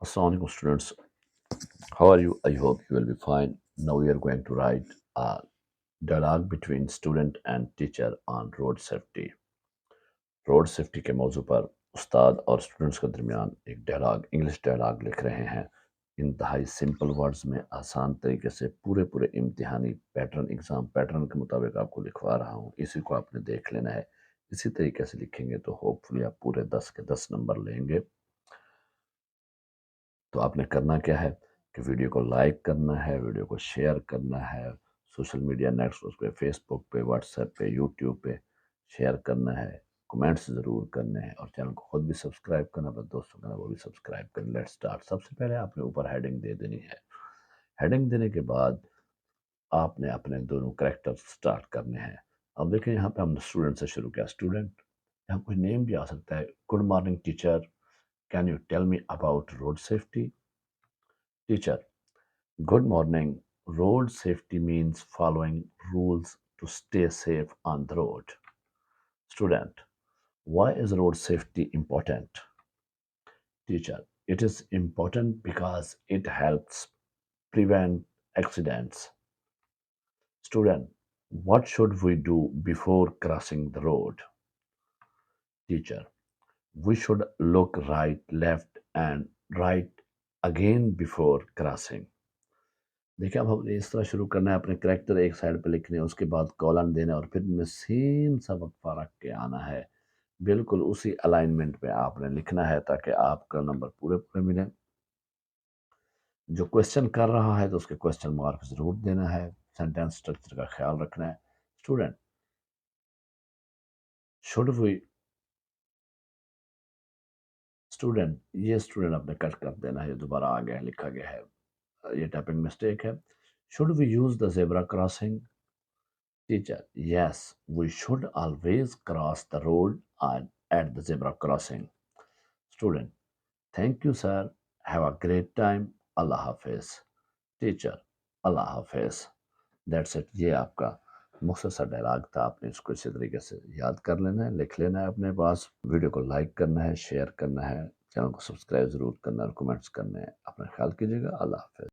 Assalamualaikum students, how are you? I hope you will be fine. Now we are going to write a dialogue between student and teacher on road safety. Road safety के मौजू पर उस्ताद और students के दरमियान एक dialogue English dialogue लिख रहे हैं। इंतहाई सिंपल वर्ड्स में आसान तरीके से पूरे इम्तिहानी पैटर्न एग्ज़ाम पैटर्न के मुताबिक आपको लिखवा रहा हूँ। इसी को आपने देख लेना है। इसी तरीके से लिखेंगे तो होपफुली आप पूरे 10 के 10 नंबर लेंगे। तो आपने करना क्या है कि वीडियो को लाइक करना है, वीडियो को शेयर करना है, सोशल मीडिया नेटवर्क पे, फेसबुक पे, व्हाट्सएप पे, यूट्यूब पे शेयर करना है, कमेंट्स ज़रूर करने हैं और चैनल को खुद भी सब्सक्राइब करना, अपने दोस्तों का वो भी सब्सक्राइब करें। Let's start. सबसे पहले आपने ऊपर हेडिंग दे देनी है। हेडिंग देने के बाद आपने अपने दोनों करेक्टर स्टार्ट करने हैं। अब देखें यहाँ पे हमने स्टूडेंट से शुरू किया। स्टूडेंट, यहाँ कोई नेम भी आ सकता है। Good morning teacher, can you tell me about road safety? Teacher, good morning. Road safety means following rules to stay safe on the road. Student, why is road safety important? Teacher, it is important because it helps prevent accidents. Student, what should we do before crossing the road? Teacher, we should look right, left, and right again before crossing. देखिए, अब हमने इस तरह शुरू करना है। अपने character एक साइड पे लिखने हैं, उसके बाद कॉलन देना है और फिर इनमें सेम सा वक्फा रख के आना है। बिल्कुल उसी अलाइनमेंट पे आपने लिखना है ताकि आपका नंबर पूरे मिले। जो क्वेश्चन कर रहा है तो उसके क्वेश्चन मार्क ज़रूर देना है। सेंटेंस स्ट्रक्चर का ख्याल रखना है। स्टूडेंट, शुड वी स्टूडेंट, ये स्टूडेंट आपने कट कर देना है, ये दोबारा आ गया है, लिखा गया है, ये टाइपिंग मिस्टेक है। Should we use the zebra crossing? Teacher, yes, we should always cross the road at the zebra crossing. Student, thank you, sir. Have a great time. Allah Hafiz. Teacher, Allah Hafiz. That's it. ये आपका मुख्तसर dialogue था। आपने इसको इसी तरीके से याद कर लेना है, लिख लेना है अपने पास। वीडियो को लाइक करना है, शेयर करना है, चैनल को सब्सक्राइब ज़रूर करना है और कमेंट्स करने हैं। अपना ख्याल कीजिएगा। अल्लाह हाफिज़।